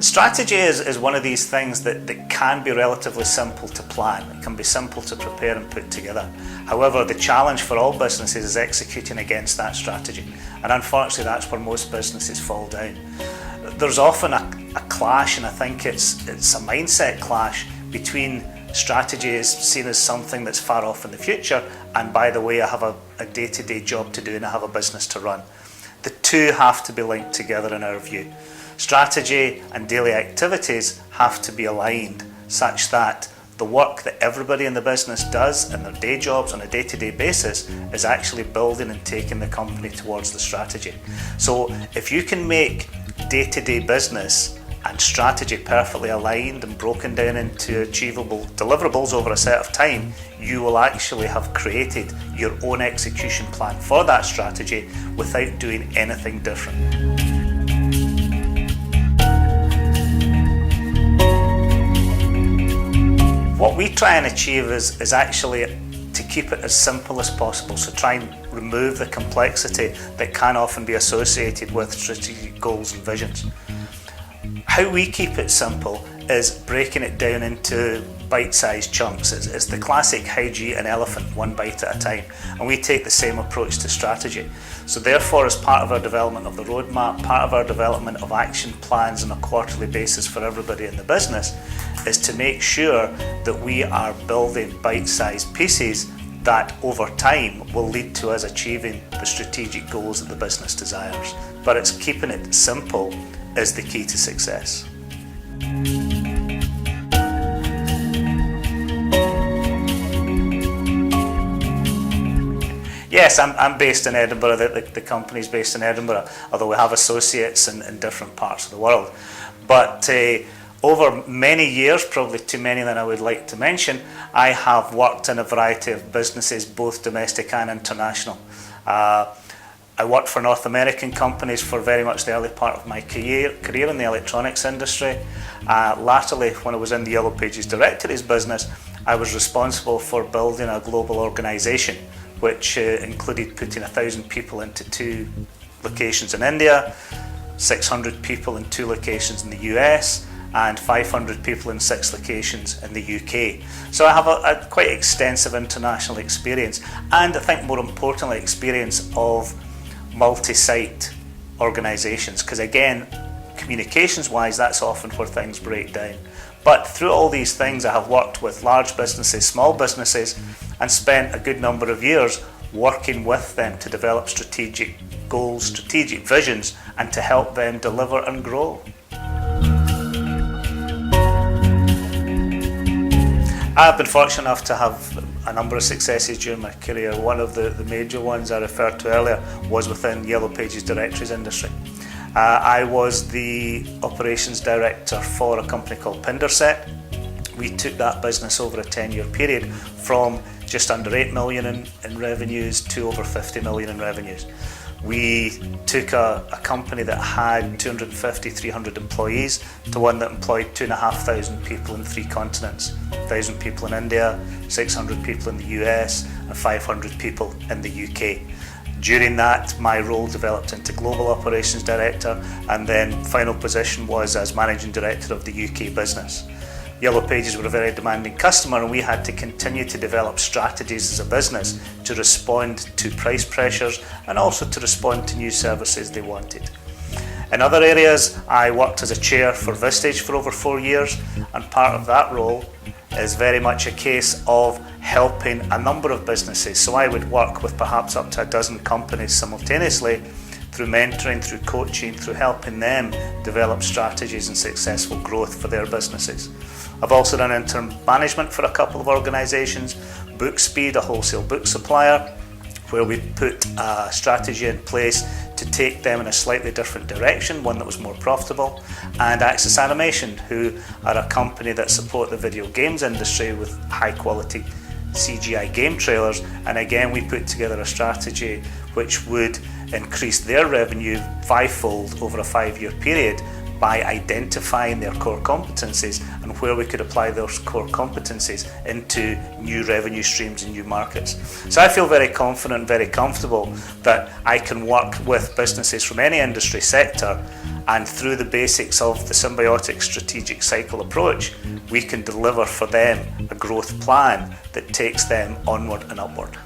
Strategy is one of these things that can be relatively simple to plan. It can be simple to prepare and put together. However, the challenge for all businesses is executing against that strategy. And unfortunately, that's where most businesses fall down. There's often a clash, and I think it's a mindset clash between strategy is seen as something that's far off in the future, and by the way, I have a day-to-day job to do and I have a business to run. The two have to be linked together in our view. Strategy and daily activities have to be aligned such that the work that everybody in the business does in their day jobs on a day-to-day basis is actually building and taking the company towards the strategy. So if you can make day-to-day business and strategy perfectly aligned and broken down into achievable deliverables over a set of time, you will actually have created your own execution plan for that strategy without doing anything different. What we try and achieve is actually to keep it as simple as possible, so try and remove the complexity that can often be associated with strategic goals and visions. How we keep it simple is breaking it down into bite-sized chunks. It's the classic how do you eat an elephant, one bite at a time, and we take the same approach to strategy. So therefore, as part of our development of the roadmap, part of our development of action plans on a quarterly basis for everybody in the business, is to make sure that we are building bite-sized pieces that over time will lead to us achieving the strategic goals that the business desires. But it's keeping it simple is the key to success. Yes, I'm based in Edinburgh. The company's based in Edinburgh, although we have associates in different parts of the world. But over many years, probably too many than I would like to mention, I have worked in a variety of businesses, both domestic and international. I worked for North American companies for very much the early part of my career in the electronics industry. Latterly, when I was in the Yellow Pages Directories business, I was responsible for building a global organisation, which included putting 1,000 people into 2 locations in India, 600 people in 2 locations in the US, and 500 people in 6 locations in the UK. So I have a quite extensive international experience, and I think more importantly, experience of multi-site organisations, because again, communications-wise, that's often where things break down. But through all these things, I have worked with large businesses, small businesses, and spent a good number of years working with them to develop strategic goals, strategic visions, and to help them deliver and grow. I've been fortunate enough to have a number of successes during my career. One of the major ones I referred to earlier was within Yellow Pages Directories industry. I was the operations director for a company called Pinderset. We took that business over a 10-year period from just under 8 million in revenues to over 50 million in revenues. We took a company that had 250, 300 employees to one that employed 2,500 people in 3 continents, 1,000 people in India, 600 people in the US, and 500 people in the UK. During that, my role developed into Global Operations Director, and then final position was as Managing Director of the UK business. Yellow Pages were a very demanding customer, and we had to continue to develop strategies as a business to respond to price pressures and also to respond to new services they wanted. In other areas, I worked as a chair for Vistage for over 4 years, and part of that role is very much a case of helping a number of businesses. So I would work with perhaps up to a dozen companies simultaneously through mentoring, through coaching, through helping them develop strategies and successful growth for their businesses. I've also done interim management for a couple of organisations, Bookspeed, a wholesale book supplier, where we put a strategy in place to take them in a slightly different direction, one that was more profitable, and Axis Animation, who are a company that support the video games industry with high quality CGI game trailers, and again we put together a strategy which would increase their revenue 5-fold over a 5-year period by identifying their core competencies and where we could apply those core competencies into new revenue streams and new markets. So I feel very confident, very comfortable that I can work with businesses from any industry sector, and through the basics of the symbiotic strategic cycle approach, we can deliver for them a growth plan that takes them onward and upward.